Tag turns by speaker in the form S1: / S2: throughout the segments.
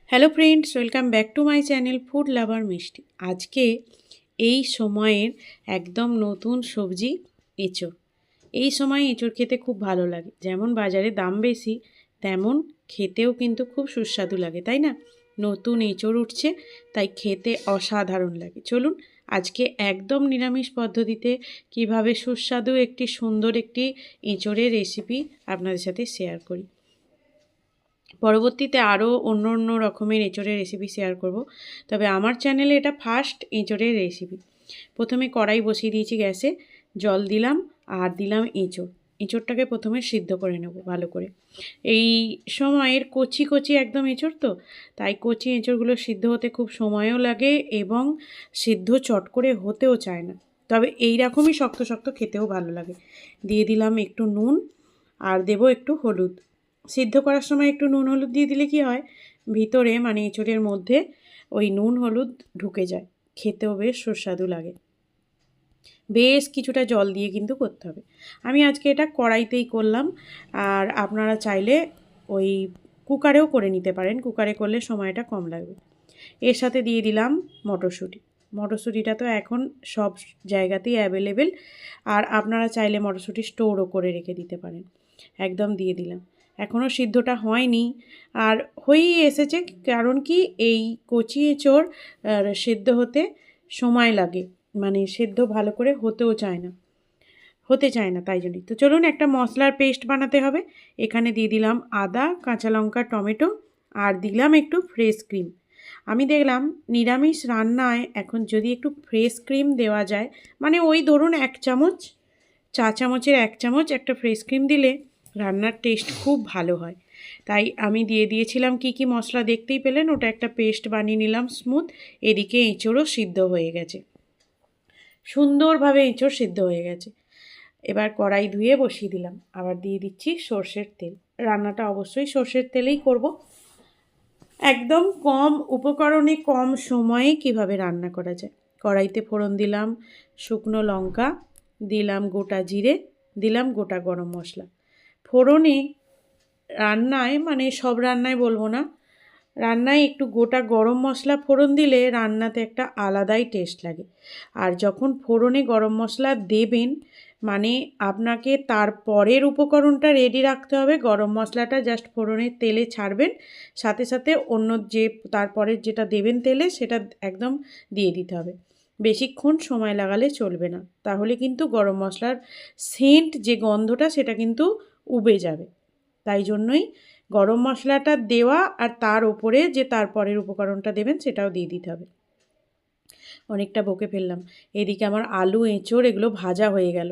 S1: Hello friends, welcome back to my channel food lover মিষ্টি। আজকে এই সময়ের একদম নতুন সবজি এঁচোড়। এই সময় এঁচোড় খেতে খুব ভালো লাগে। যেমন বাজারে দাম বেশি, তেমন খেতেও কিন্তু খুব সুস্বাদু লাগে, তাই না? নতুন এঁচোড় উঠছে, তাই খেতে অসাধারণ লাগে। চলুন আজকে একদম নিরামিষ পদ্ধতিতে কিভাবে সুস্বাদু একটি সুন্দর একটি এঁচোড়ের রেসিপি আপনাদের সাথে শেয়ার করি। পরবর্তীতে আরও অন্য অন্য রকমের এঁচোড়ের রেসিপি শেয়ার করব, তবে আমার চ্যানেলে এটা ফার্স্ট এঁচোড়ের রেসিপি। প্রথমে কড়াই বসিয়ে দিয়েছি গ্যাসে, জল দিলাম আর দিলাম এঁচোড়। এঁচোড়টাকে প্রথমে সিদ্ধ করে নেব ভালো করে। এই সময়ের কচি কচি একদম এঁচোড় তো, তাই কচি এঁচোড়গুলো সিদ্ধ হতে খুব সময়ও লাগে এবং সিদ্ধ চট করে হতেও চায় না। তবে এই রকমই শক্ত শক্ত খেতেও ভালো লাগে। দিয়ে দিলাম একটু নুন আর দেবো একটু হলুদ। সিদ্ধ করার সময় একটু নুন হলুদ দিয়ে দিলে কি হয়, ভিতরে মানে এঁচোড়ের মধ্যে ওই নুন হলুদ ঢুকে যায়, খেতেও বেশ সুস্বাদু লাগে। বেশ কিছুটা জল দিয়ে কিন্তু করতে হবে। আমি আজকে এটা কড়াইতেই করলাম, আর আপনারা চাইলে ওই কুকারেও করে নিতে পারেন। কুকারে করলে সময়টা কম লাগবে। এর সাথে দিয়ে দিলাম মটরশুঁটি। মটরশুঁটিটা তো এখন সব জায়গাতেই অ্যাভেলেবেল, আর আপনারা চাইলে মটরশুঁটি স্টোরও করে রেখে দিতে পারেন। একদম দিয়ে দিলাম। এখনও সিদ্ধটা হয়নি, আর হয়েই এসেছে। কারণ কি, এই কচি এঁচোড় সিদ্ধ হতে সময় লাগে, মানে সিদ্ধ ভালো করে হতে চায় না, তাই জন্যই। তো চলুন একটা মশলার পেস্ট বানাতে হবে। এখানে দিয়ে দিলাম আদা, কাঁচা লঙ্কা, টমেটো, আর দিলাম একটু ফ্রেশ ক্রিম। আমি দেখলাম নিরামিষ রান্নায় এখন যদি একটু ফ্রেশ ক্রিম দেওয়া যায়, মানে ওই ধরুন 1 চামচ, চা চামচের 1 চামচ একটা ফ্রেশ ক্রিম দিলে রান্নার টেস্ট খুব ভালো হয়। তাই আমি দিয়ে দিয়েছিলাম কি মশলা দেখতেই পেলেন, ওটা একটা পেস্ট বানিয়ে নিলাম স্মুথ। এদিকে এঁচোড়ও সিদ্ধ হয়ে গেছে, সুন্দরভাবে এঁচোড় সিদ্ধ হয়ে গেছে। এবার কড়াই ধুয়ে বসিয়ে দিলাম, আবার দিয়ে দিচ্ছি সর্ষের তেল। রান্নাটা অবশ্যই সর্ষের তেলেই করব। একদম কম উপকরণে কম সময়ে কিভাবে রান্না করা যায়। কড়াইতে ফোড়ন দিলাম শুকনো লঙ্কা, দিলাম গোটা জিরে, দিলাম গোটা গরম মশলা। ফোড়নে রান্নায়, মানে সব রান্নায় বলবো না, রান্নায় একটু গোটা গরম মশলা ফোড়ন দিলে রান্নাতে একটা আলাদাই টেস্ট লাগে। আর যখন ফোড়নে গরম মশলা দেবেন, মানে আপনাকে তার পরের উপকরণটা রেডি রাখতে হবে। গরম মশলাটা জাস্ট ফোড়নের তেলে ছাড়বেন, সাথে সাথে অন্য যে তারপরের যেটা দেবেন তেলে, সেটা একদম দিয়ে দিতে হবে। বেশিক্ষণ সময় লাগালে চলবে না, তাহলে কিন্তু গরম মশলার সেন্ট যে গন্ধটা, সেটা কিন্তু উবে যাবে। তাই জন্যই গরম মশলাটা দেওয়া, আর তার ওপরে যে তারপরের উপকরণটা দেবেন সেটাও দিয়ে দিতে হবে। অনেকটা বকে ফেললাম। এদিকে আমার আলু, এঁচোড় এগুলো ভাজা হয়ে গেল।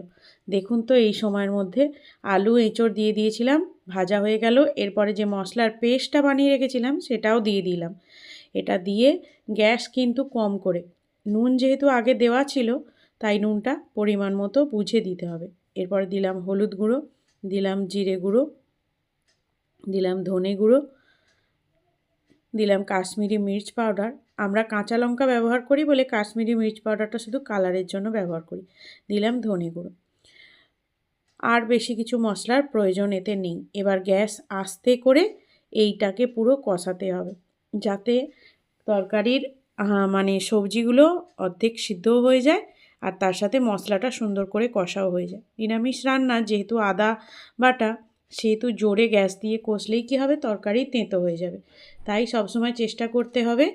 S1: দেখুন তো, এই সময়ের মধ্যে আলু, এঁচোড় দিয়ে দিয়েছিলাম, ভাজা হয়ে গেল। এরপরে যে মশলার পেস্টটা বানিয়ে রেখেছিলাম সেটাও দিয়ে দিলাম। এটা দিয়ে গ্যাস কিন্তু কম করে, নুন যেহেতু আগে দেওয়া ছিল, তাই নুনটা পরিমাণ মতো বুঝে দিতে হবে। এরপরে দিলাম হলুদ গুঁড়ো, দিলাম জিরে গুঁড়ো, দিলাম ধনে গুঁড়ো, দিলাম কাশ্মীরি মির্চ পাউডার। আমরা কাঁচা লঙ্কা ব্যবহার করি বলে কাশ্মীরি মির্চ পাউডারটা শুধু কালারের জন্য ব্যবহার করি। দিলাম ধনে গুঁড়ো। আর বেশি কিছু মশলার প্রয়োজন এতে নেই। এবার গ্যাস আস্তে করে এইটাকে পুরো কষাতে হবে, যাতে তরকারির মানে সবজিগুলো অর্ধেক সিদ্ধও হয়ে যায়, আর তার সাথে মশলাটা সুন্দর করে কষাও হয়ে যায়। নিরামিষ রান্না যেহেতু আদা বাটা, সেহেতু জোরে গ্যাস দিয়ে কষলেই কী হবে, তরকারি তেঁতো হয়ে যাবে। তাই সবসময় চেষ্টা করতে হবে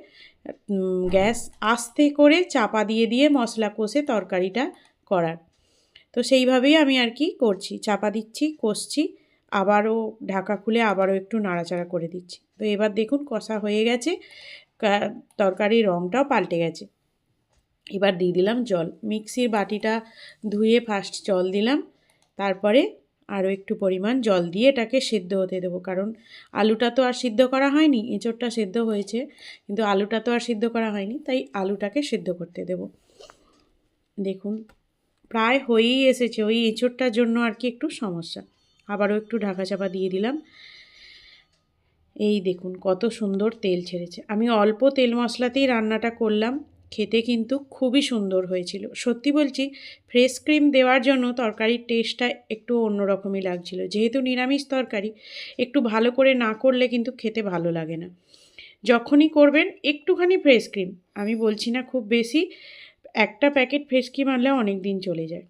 S1: গ্যাস আস্তে করে চাপা দিয়ে দিয়ে মশলা কষে তরকারিটা করার। তো সেইভাবেই আমি আর কি করছি, চাপা দিচ্ছি, কষছি, আবারও ঢাকা খুলে আবারও একটু নাড়াচাড়া করে দিচ্ছি। তো এবার দেখুন কষা হয়ে গেছে, তরকারির রঙটাও পাল্টে গেছে। এবার দিয়ে দিলাম জল। মিক্সির বাটিটা ধুয়ে ফার্স্ট জল দিলাম, তারপরে আরও একটু পরিমাণ জল দিয়ে এটাকে সিদ্ধ হতে দেবো। কারণ আলুটা তো আর সিদ্ধ করা হয়নি, এঁচোড়টা সিদ্ধ হয়েছে কিন্তু আলুটা তো আর সিদ্ধ করা হয়নি, তাই আলুটাকে সিদ্ধ করতে দেব। দেখুন প্রায় হয়েই এসেছে, ওই এঁচোড়টার জন্য আর কি একটু সমস্যা। আবারও একটু ঢাকা চাপা দিয়ে দিলাম। এই দেখুন কত সুন্দর তেল ছেড়েছে। আমি অল্প তেল মশলাতেই রান্নাটা করলাম, খেতে কিন্তু খুবই সুন্দর হয়েছিল। সত্যি বলছি, ফ্রেশ ক্রিম দেওয়ার জন্য তরকারির টেস্টটা একটু অন্যরকমই লাগছিল। যেহেতু নিরামিষ তরকারি, একটু ভালো করে না করলে কিন্তু খেতে ভালো লাগে না। যখনই করবেন একটুখানি ফ্রেশ ক্রিম, আমি বলছি না খুব বেশি, একটা প্যাকেট ফ্রেশ ক্রিম আনলে অনেক দিন চলে যায়।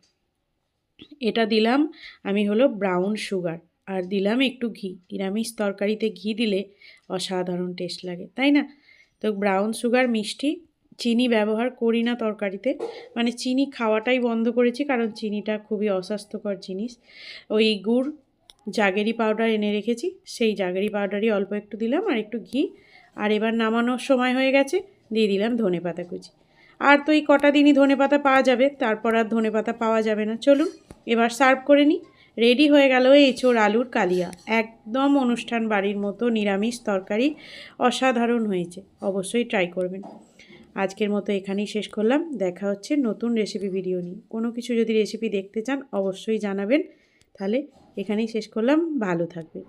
S1: এটা দিলাম আমি হলো ব্রাউন সুগার, আর দিলাম একটু ঘি। নিরামিষ তরকারিতে ঘি দিলে অসাধারণ টেস্ট লাগে, তাই না? তো ব্রাউন সুগার মিষ্টি, চিনি ব্যবহার করি না তরকারিতে, মানে চিনি খাওয়াটাই বন্ধ করেছি, কারণ চিনিটা খুবই অস্বাস্থ্যকর জিনিস। ওই গুড়, জাগেরি পাউডার এনে রেখেছি, সেই জাগেরি পাউডারই অল্প একটু দিলাম, আর একটু ঘি। আর এবার নামানোর সময় হয়ে গেছে, দিয়ে দিলাম ধনেপাতা কুচি। আর তো এই কটা দিনই ধনেপাতা পাওয়া যাবে, তারপর আর ধনেপাতা পাওয়া যাবে না। চলুন এবার সার্ভ করে নিই। রেডি হয়ে গেল এঁচোড় আলুর কালিয়া, একদম অনুষ্ঠান বাড়ির মতো নিরামিষ তরকারি, অসাধারণ হয়েছে, অবশ্যই ট্রাই করবেন। আজকের মতো এখানেই শেষ করলাম, দেখা হচ্ছে নতুন রেসিপি ভিডিও নিয়ে। কোনো কিছু যদি রেসিপি দেখতে চান অবশ্যই জানাবেন। তাহলে এখানেই শেষ করলাম, ভালো থাকবেন।